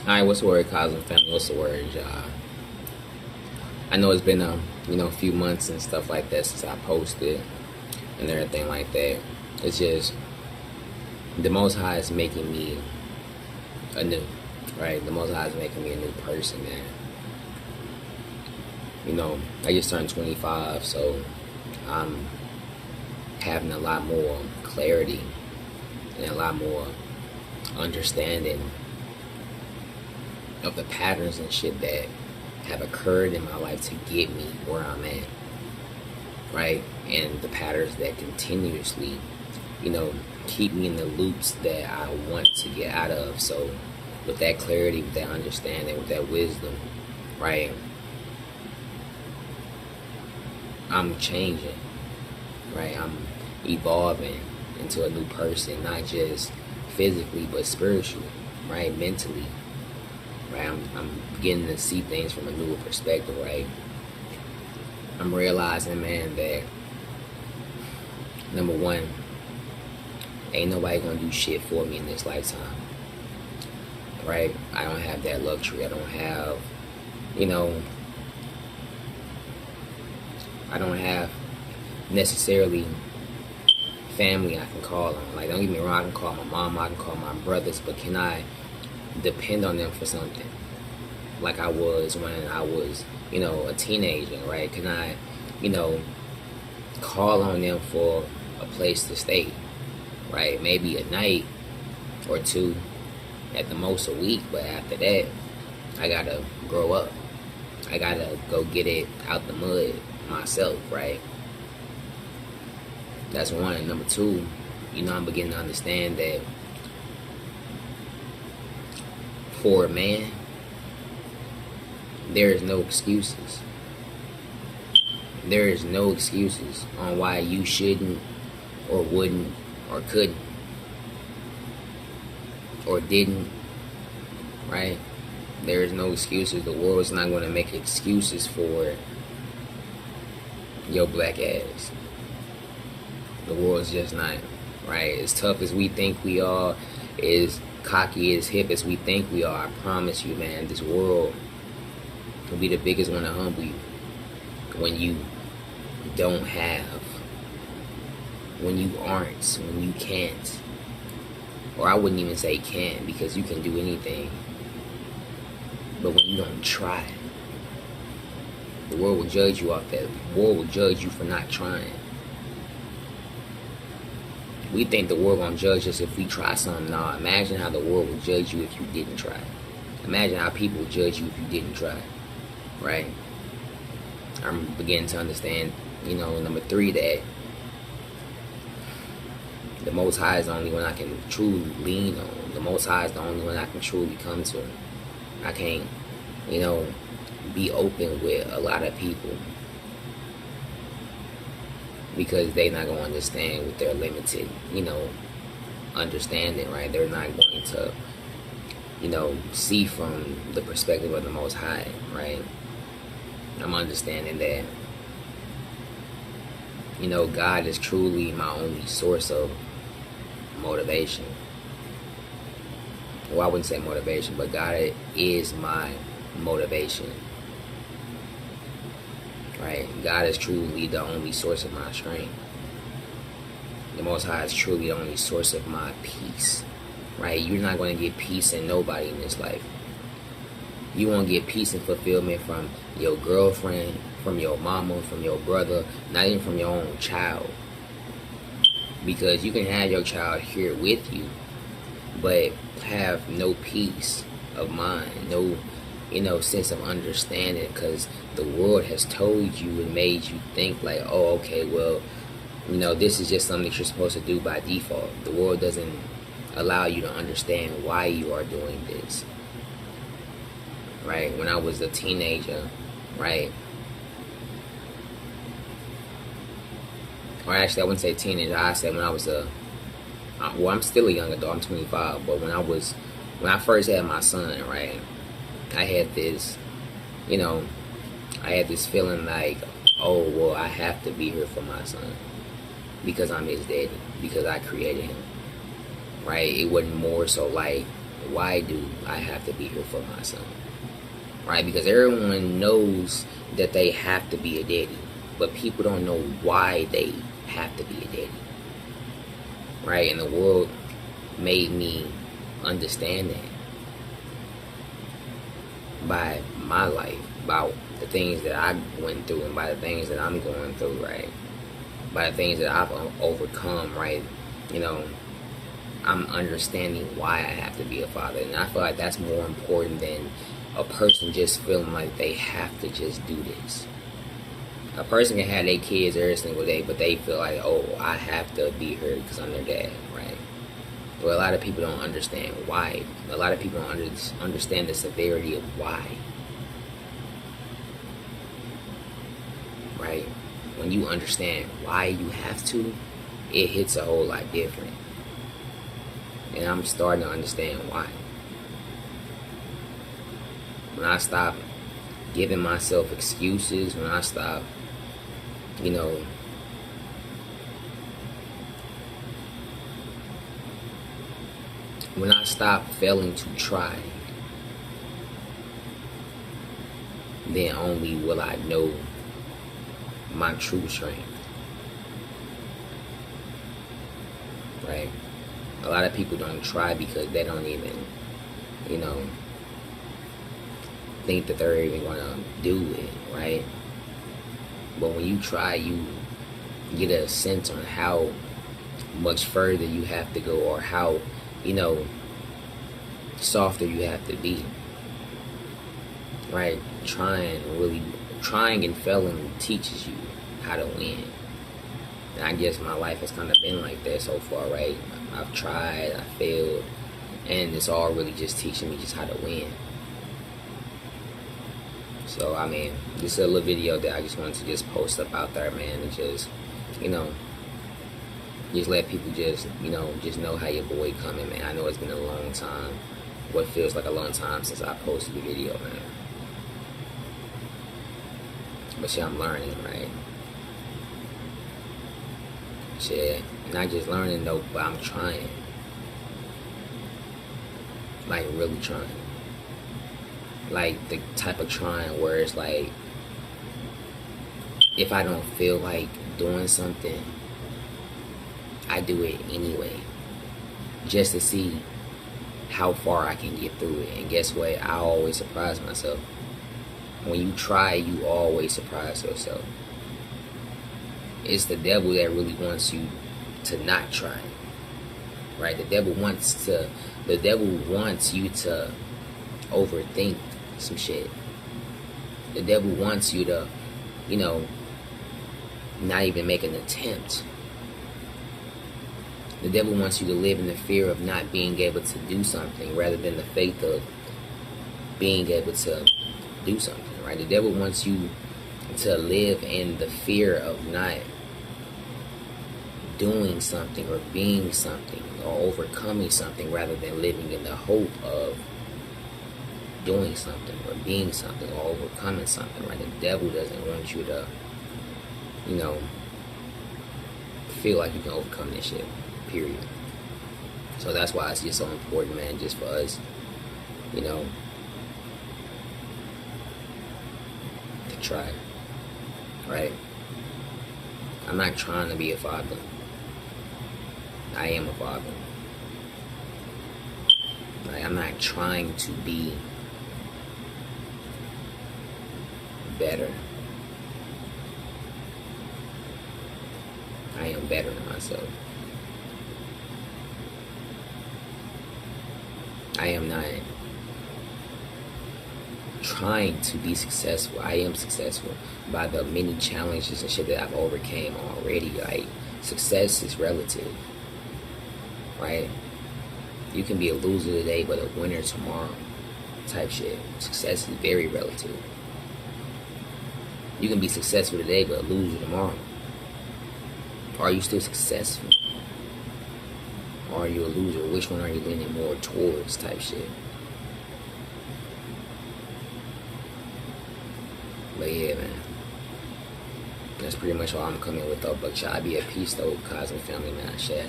Alright, what's the word, Cosmo family? What's the word, y'all? I know it's been a few months and stuff like that since I posted and everything like that. It's just the Most High is making me anew, right? The Most High is making me a new person, man. I just turned 25, so I'm having a lot more clarity and a lot more understanding of the patterns and shit that have occurred in my life to get me where I'm at, right? And the patterns that continuously, keep me in the loops that I want to get out of. So, with that clarity, with that understanding, with that wisdom, right, I'm changing, right? I'm evolving into a new person, not just physically, but spiritually, right? Mentally, right? I'm beginning to see things from a newer perspective, right? I'm realizing, man, that number one, ain't nobody gonna do shit for me in this lifetime, right? I don't have that luxury. I don't have, you know, I don't have necessarily family I can call on. Like, don't get me wrong, I can call my mom, I can call my brothers, but can I depend on them for something? Like I was when I was, a teenager, right? Can I, you know, call on them for a place to stay, right? Maybe a night or two, at the most a week, but after that, I gotta grow up. I gotta go get it out the mud myself, right? That's one. And number two, I'm beginning to understand that for a man, there is no excuses. There is no excuses on why you shouldn't or wouldn't or couldn't or didn't, right? There is no excuses. The world is not going to make excuses for your black ass. The world's just not, right? As tough as we think we are, as cocky, as hip as we think we are, I promise you, man, this world will be the biggest one to humble you when you don't have, when you aren't, when you can't. Or I wouldn't even say can't, because you can do anything. But when you don't try, the world will judge you off that. The world will judge you for not trying. We think the world gonna judge us if we try something. Nah, imagine how the world would judge you if you didn't try. Imagine how people would judge you if you didn't try, right? I'm beginning to understand, number three, that the Most High is the only one I can truly lean on. The Most High is the only one I can truly come to. I can't, be open with a lot of people because they're not going to understand with their limited, understanding, right? They're not going to, see from the perspective of the Most High, right? I'm understanding that, God is truly my only source of motivation. Well, I wouldn't say motivation, but God is my motivation, right? God is truly the only source of my strength. The Most High is truly the only source of my peace, right? You're not going to get peace in nobody in this life. You won't get peace and fulfillment from your girlfriend, from your mama, from your brother, not even from your own child. Because you can have your child here with you, but have no peace of mind, no, sense of understanding, because the world has told you and made you think like, oh, okay, well, this is just something that you're supposed to do by default. The world doesn't allow you to understand why you are doing this, right? When I was a teenager, right? Or actually, I wouldn't say teenager. I said when I was I'm still a young adult. I'm 25, but when I first had my son, right? I had this, feeling like, oh, well, I have to be here for my son because I'm his daddy, because I created him, right? It wasn't more so like, why do I have to be here for my son? Right? Because everyone knows that they have to be a daddy, but people don't know why they have to be a daddy. Right? And the world made me understand that by my life, by the things that I went through, and by the things that I'm going through, right? By the things that I've overcome, right? You know, I'm understanding why I have to be a father. And I feel like that's more important than a person just feeling like they have to just do this. A person can have their kids every single day, but they feel like, oh, I have to be here because I'm their dad, right? But a lot of people don't understand why. A lot of people don't understand the severity of why. Right? When you understand why you have to, it hits a whole lot different. And I'm starting to understand why. When I stop giving myself excuses, when I stop, you know, when I stop failing to try, then only will I know my true strength. Right? A lot of people don't try because they don't even, you know, think that they're even gonna do it, right? But when you try, you get a sense on how much further you have to go, or how, you know, softer you have to be, right? Trying and failing teaches you how to win. And I guess my life has kind of been like that so far, right? I've tried, I failed, and it's all really just teaching me just how to win. So, I mean, this is a little video that I just wanted to just post up out there, man, and just, you know, just let people just, you know, just know how your boy coming, man. I know it's been a long time, what feels like a long time since I posted the video, man. But shit, I'm learning, right? Shit, not just learning though, but I'm trying. Like, really trying. Like, the type of trying where it's like, if I don't feel like doing something, I do it anyway, just to see how far I can get through it. And guess what? I always surprise myself. When you try, you always surprise yourself. It's the devil that really wants you to not try, right? The devil wants you to overthink some shit. The devil wants you to, you know, not even make an attempt. The devil wants you to live in the fear of not being able to do something, rather than the faith of being able to do something, right? The devil wants you to live in the fear of not doing something or being something or overcoming something, rather than living in the hope of doing something or being something or overcoming something, right? The devil doesn't want you to, you know, feel like you can overcome this shit, period. So that's why it's just so important, man, just for us, you know, to try, right? I'm not trying to be a father. I am a father. Like, I'm not trying to be better. I am better than myself. I am not trying to be successful. I am successful by the many challenges and shit that I've overcame already. Like, success is relative, right? You can be a loser today but a winner tomorrow type shit. Success is very relative. You can be successful today but a loser tomorrow. Are you still successful? Or are you a loser? Which one are you leaning more towards type shit? But yeah, man. That's pretty much all I'm coming with though. But y'all be at peace though, Cosmic family, man. Share.